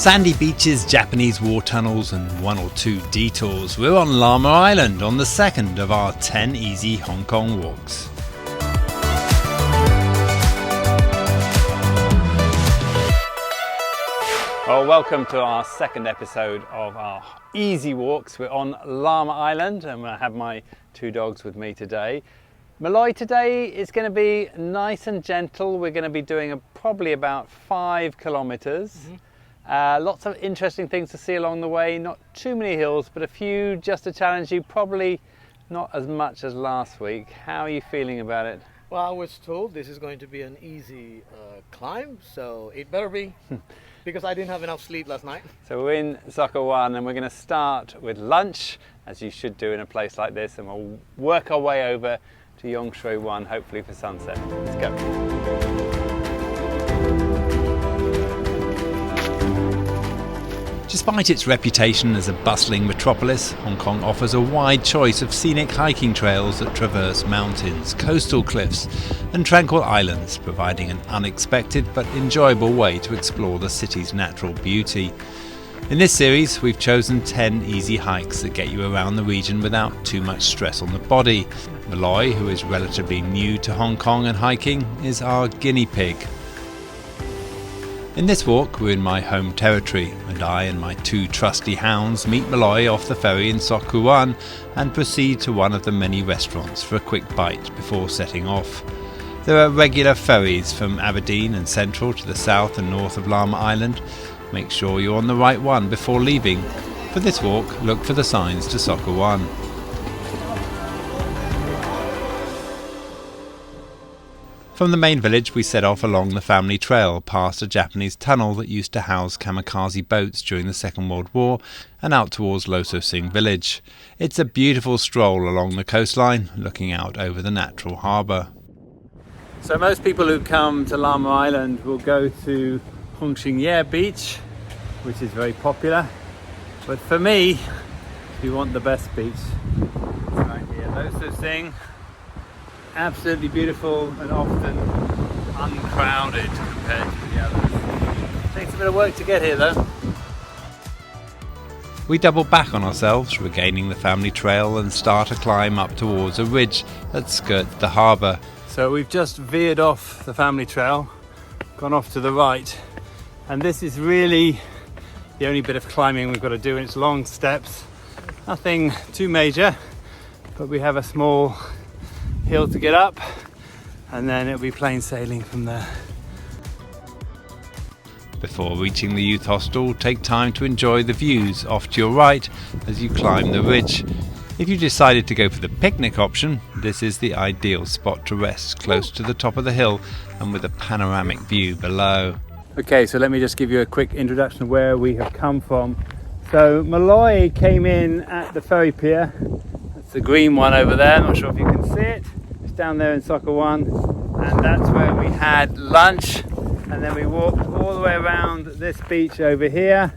Sandy beaches, Japanese war tunnels and one or two detours. We're on Lamma Island on the second of our 10 easy Hong Kong walks. Well, welcome to our second episode of our easy walks. We're on Lamma Island and I have my two dogs with me today. Muloy today is going to be nice and gentle. We're going to be doing probably about 5 kilometers. Lots of interesting things to see along the way. Not too many hills, but a few just to challenge you. Probably not as much as last week. How are you feeling about it? Well, I was told this is going to be an easy climb, so it better be, because I didn't have enough sleep last night. So we're in Sok Kwu Wan and we're going to start with lunch, as you should do in a place like this, and we'll work our way over to Yung Shue Wan, hopefully for sunset. Let's go. Despite its reputation as a bustling metropolis, Hong Kong offers a wide choice of scenic hiking trails that traverse mountains, coastal cliffs and tranquil islands, providing an unexpected but enjoyable way to explore the city's natural beauty. In this series, we've chosen 10 easy hikes that get you around the region without too much stress on the body. Muloy, who is relatively new to Hong Kong and hiking, is our guinea pig. In this walk, we're in my home territory, and I and my two trusty hounds meet Muloy off the ferry in Sok Kwu Wan and proceed to one of the many restaurants for a quick bite before setting off. There are regular ferries from Aberdeen and Central to the south and north of Lamma Island. Make sure you're on the right one before leaving. For this walk, look for the signs to Sok Kwu Wan. From the main village, we set off along the family trail past a Japanese tunnel that used to house kamikaze boats during the Second World War and out towards Lo So Sing village. It's a beautiful stroll along the coastline, looking out over the natural harbour. So most people who come to Lamma Island will go to Hung Shing Ye beach, which is very popular. But for me, if you want the best beach, it's right here, Lo So Sing. Absolutely beautiful and often uncrowded compared to the others. Takes a bit of work to get here though. We double back on ourselves, regaining the family trail and start a climb up towards a ridge that skirts the harbour. So we've just veered off the family trail, gone off to the right, and this is really the only bit of climbing we've got to do. It's long steps, nothing too major, but we have a small hill to get up and then it'll be plain sailing from there. Before reaching the youth hostel, take time to enjoy the views off to your right as you climb the ridge. If you decided to go for the picnic option, this is the ideal spot to rest, close to the top of the hill and with a panoramic view below. Okay, so let me just give you a quick introduction of where we have come from. So Muloy came in at the ferry pier. That's the green one over there, I'm not sure if you can see it. It's down there in Sok Kwu Wan, and that's where we had lunch, and then we walked all the way around this beach over here,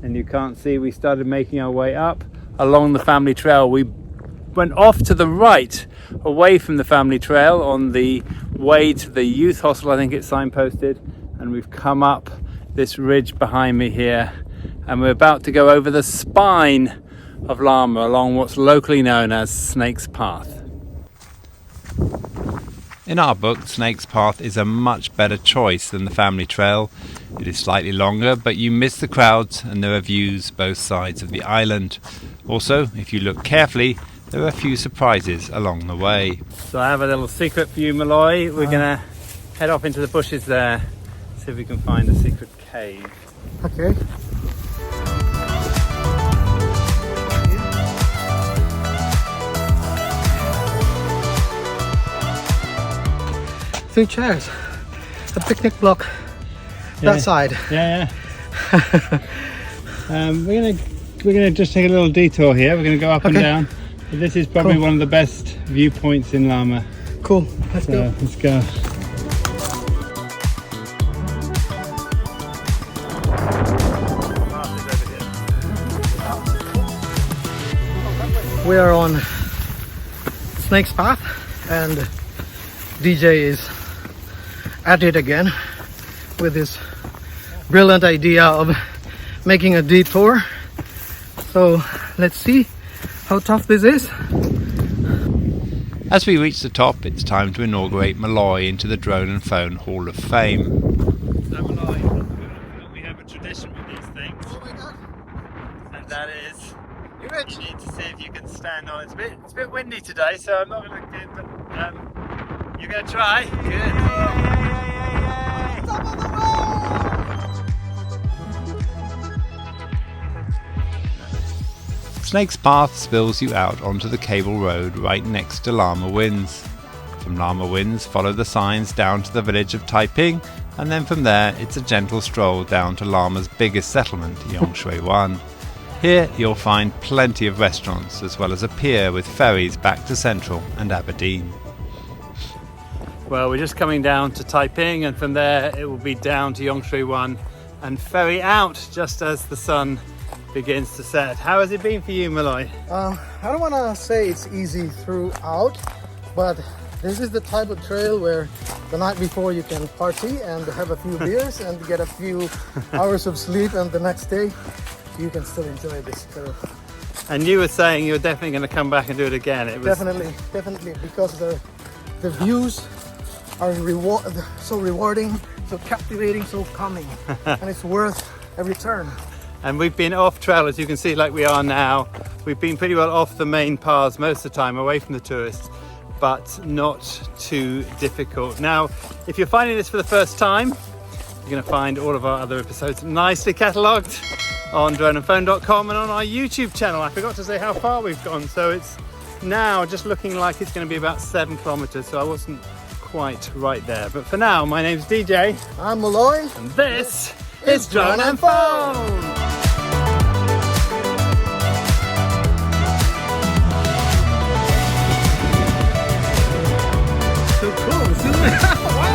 and you can't see, we started making our way up along the family trail. We went off to the right, away from the family trail on the way to the youth hostel, I think it's signposted, and we've come up this ridge behind me here, and we're about to go over the spine of Lamma along what's locally known as Snake's Path. In our book, Snake's Path is a much better choice than the family trail. It is slightly longer, but you miss the crowds and there are views both sides of the island. Also, if you look carefully, there are a few surprises along the way. So I have a little secret for you, Muloy. We're going to head off into the bushes there, see if we can find a secret cave. Okay. Three chairs, a picnic block, that side. Yeah. We're gonna just take a little detour here. We're gonna go up and down. But this is probably one of the best viewpoints in Lamma. Cool. Let's go. Let's go. We are on Snake's Path and DJ is at it again with his brilliant idea of making a detour. So let's see how tough this is. As we reach the top, it's time to inaugurate Muloy into the Drone and Phone Hall of Fame. So Muloy, we have a tradition with these things. Oh my god! And that is, you need to see if you can stand on it. It's a bit windy today, so I'm not going to do it, but you're going to try? Good. Top of the world! Snake's Path spills you out onto the cable road right next to Lamma Winds. From Lamma Winds, follow the signs down to the village of Taiping, and then from there it's a gentle stroll down to Lamma's biggest settlement, Yung Shue Wan. Here you'll find plenty of restaurants, as well as a pier with ferries back to Central and Aberdeen. Well, we're just coming down to Taiping, and from there it will be down to Yung Shue Wan and ferry out just as the sun begins to set. How has it been for you, Muloy? I don't want to say it's easy throughout, but this is the type of trail where the night before you can party and have a few beers and get a few hours of sleep, and the next day you can still enjoy this trail. And you were saying you were definitely going to come back and do it again. It was definitely, because the views are so rewarding, so captivating, so calming, and it's worth every turn. And we've been off trail, as you can see, like we are now. We've been pretty well off the main paths most of the time, away from the tourists, but not too difficult. Now, if you're finding this for the first time, you're going to find all of our other episodes nicely catalogued on droneandphone.com and on our YouTube channel. I forgot to say how far we've gone, so it's now just looking like it's going to be about 7 kilometers, so I wasn't quite right there. But for now, my name's DJ. I'm Muloy. And this is Drone and Phone. So cool, zoom in. Wow.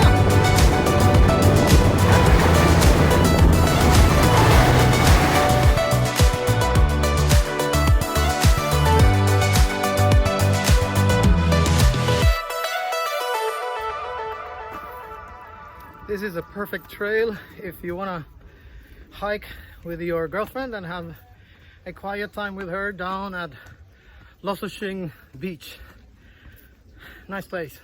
This is a perfect trail if you want to hike with your girlfriend and have a quiet time with her down at Lososhing Beach. Nice place.